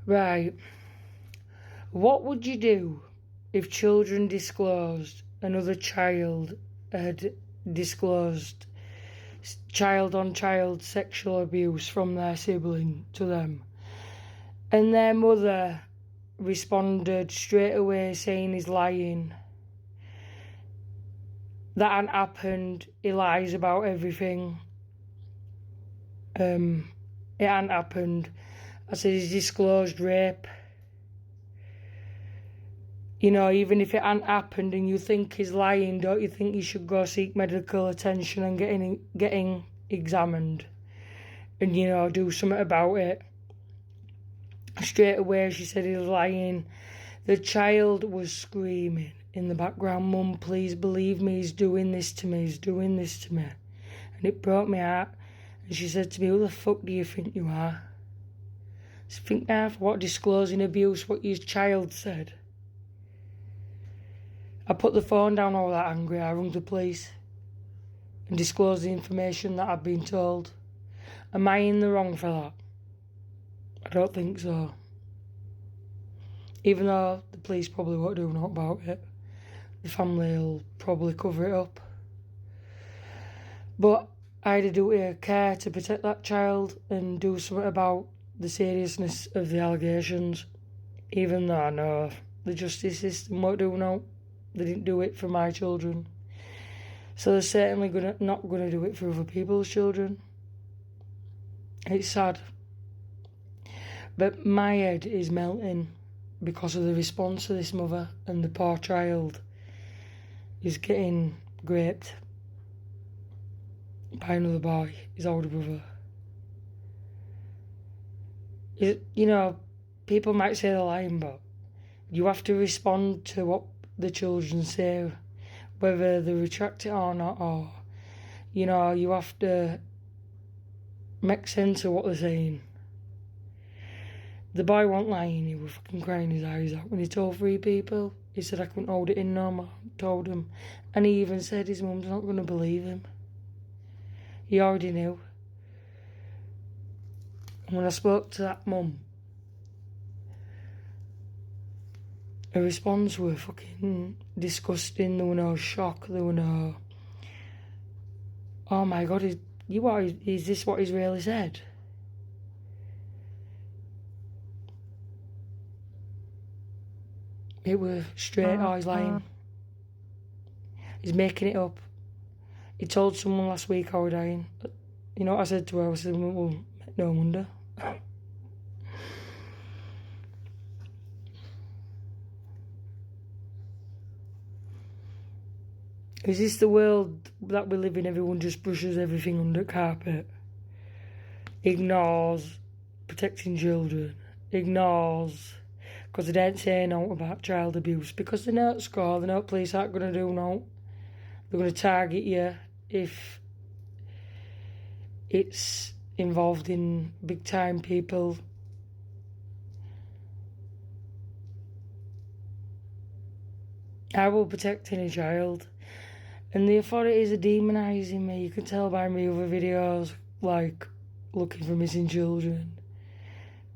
Right. What would you do if children disclosed another child had disclosed child on child sexual abuse from their sibling to them, and their mother responded straight away saying he's lying, that hadn't happened, he lies about everything, it hadn't happened, I said he's disclosed rape. You know, even if it hadn't happened and you think he's lying, don't you think you should go seek medical attention and getting examined and, you know, do something about it? Straight away she said he was lying. The child was screaming in the background, "Mum, please believe me, he's doing this to me, he's doing this to me." And it broke my heart. And she said to me, "Who the fuck do you think you are? Think now for what, disclosing abuse, what your child said?" I put the phone down all that angry. I rung the police and disclosed the information that I'd been told. Am I in the wrong for that? I don't think so. Even though the police probably won't do nothing about it. The family will probably cover it up. But I had a duty of care to protect that child and do something about the seriousness of the allegations. Even though I know the justice system won't do no. They didn't do it for my children. So they're certainly not going to do it for other people's children. It's sad. But my head is melting because of the response of this mother, and the poor child is getting raped by another boy, his older brother. You know, people might say they're lying, but you have to respond to what the children say, whether they retract it or not, or, you know, you have to make sense of what they're saying. The boy wasn't lying, he was fucking crying his eyes out when he told 3 people. He said, "I couldn't hold it in no more," told him. And he even said his mum's not going to believe him. He already knew. And when I spoke to that mum, her response were fucking disgusting. There were no shock, there were no, "Oh my God, is this what he's really said?" It was straight, "Oh, he's lying. He's making it up. He told someone last week I was dying." You know what I said to her? I said, "Well, no wonder." Is this the world that we live in? Everyone just brushes everything under the carpet, ignores protecting children, ignores, because they don't say no about child abuse, because they know at school, they know police aren't going to do no. They're going to target you if it's involved in big time people. I will protect any child. And the authorities are demonising me. You can tell by my other videos, like looking for missing children,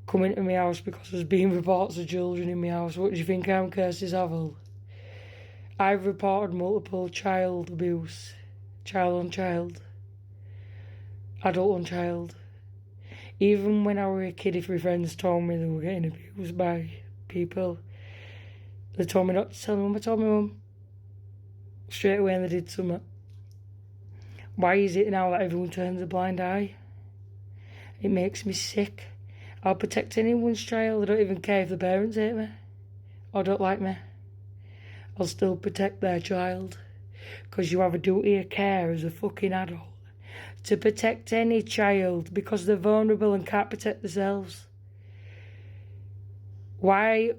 coming to my house because there's been reports of children in my house. What do you think I'm Kirsty Saville? I've reported multiple child abuse, child on child, adult on child. Even when I was a kid, if my friends told me they were getting abused by people, they told me not to tell them. I told my mum straight away, and they did something. Why is it now that everyone turns a blind eye? It makes me sick. I'll protect anyone's child. I don't even care if the parents hate me or don't like me. I'll still protect their child, because you have a duty of care as a fucking adult to protect any child, because they're vulnerable and can't protect themselves. Why,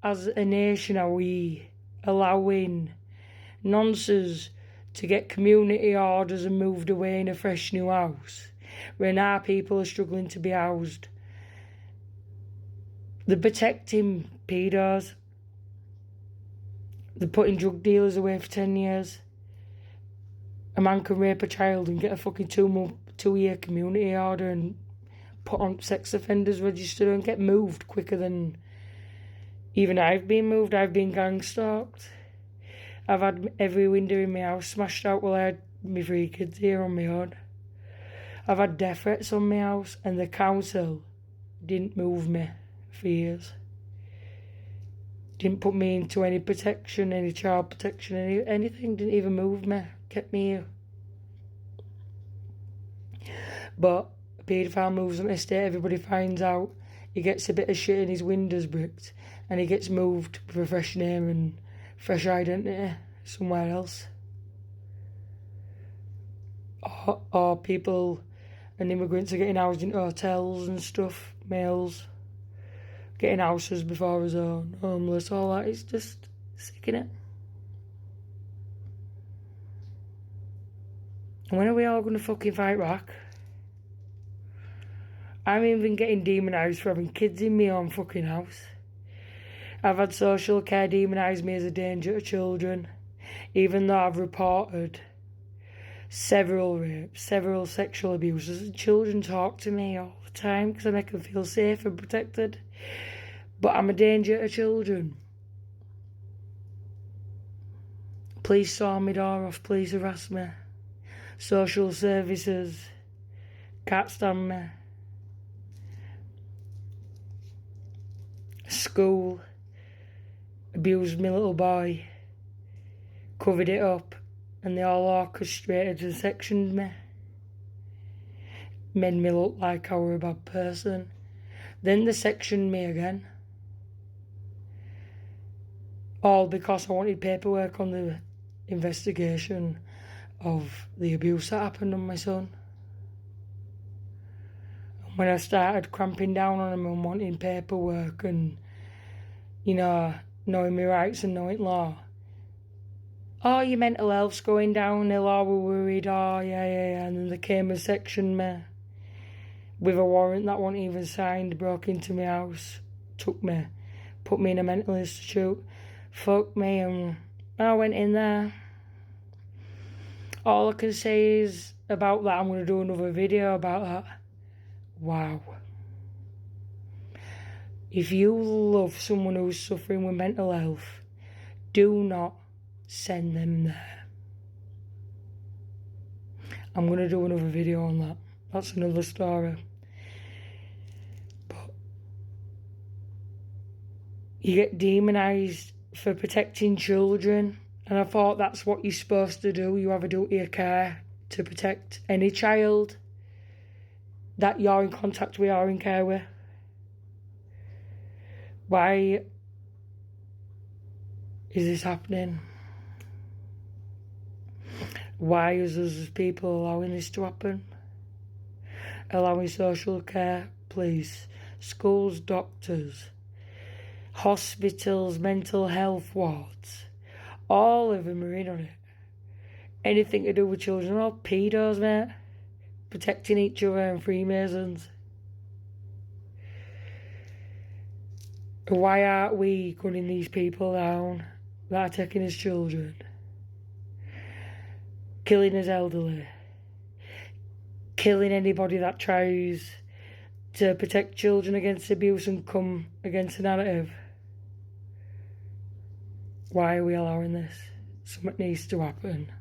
as a nation, are we allowing nonsense to get community orders and moved away in a fresh new house when our people are struggling to be housed? They're protecting pedos. They're putting drug dealers away for 10 years. A man can rape a child and get a fucking 2-year community order and put on sex offenders register and get moved quicker than even I've been moved. I've been gang stalked. I've had every window in my house smashed out while I had my 3 kids here on my own. I've had death threats on my house, and the council didn't move me for years. Didn't put me into any protection, any child protection, anything. Didn't even move me. Kept me here. But a paedophile moves on the estate, everybody finds out, he gets a bit of shit and his windows bricked, and he gets moved with a fresh name and fresh identity somewhere else. Or people and immigrants are getting housed in hotels and stuff, males, getting houses before his own, homeless, all that. It's just sick, innit? And when are we all going to fucking fight back? I'm even getting demonised for having kids in my own fucking house. I've had social care demonise me as a danger to children, even though I've reported several rapes, several sexual abuses. Children talk to me all the time because I make them feel safe and protected. But I'm a danger to children. Please saw my door off, please harass me. Social services can't stand me. School abused my little boy, covered it up, and they all orchestrated and sectioned me. Made me look like I were a bad person. Then they sectioned me again. All because I wanted paperwork on the investigation of the abuse that happened on my son. And when I started cramping down on him and wanting paperwork and, knowing my rights and knowing law, oh, your mental health's going downhill, oh, we're worried, oh, yeah. And then they came and sectioned me with a warrant that wasn't even signed, broke into my house, took me, put me in a mental institute, fucked me, and I went in there. All I can say is about that, I'm going to do another video about that. Wow. If you love someone who's suffering with mental health, do not send them there. I'm going to do another video on that. That's another story. But you get demonised for protecting children, and I thought that's what you're supposed to do. You have a duty of care to protect any child that you're in contact with or in care with. Why is this happening? Why is us as people allowing this to happen? Allowing social care, police, schools, doctors, hospitals, mental health wards, all of them are in on it. Anything to do with children, all pedos, mate. Protecting each other and Freemasons. Why aren't we gunning these people down that are taking his children? Killing his elderly. Killing anybody that tries to protect children against abuse and come against the narrative. Why are we allowing this? Something needs to happen.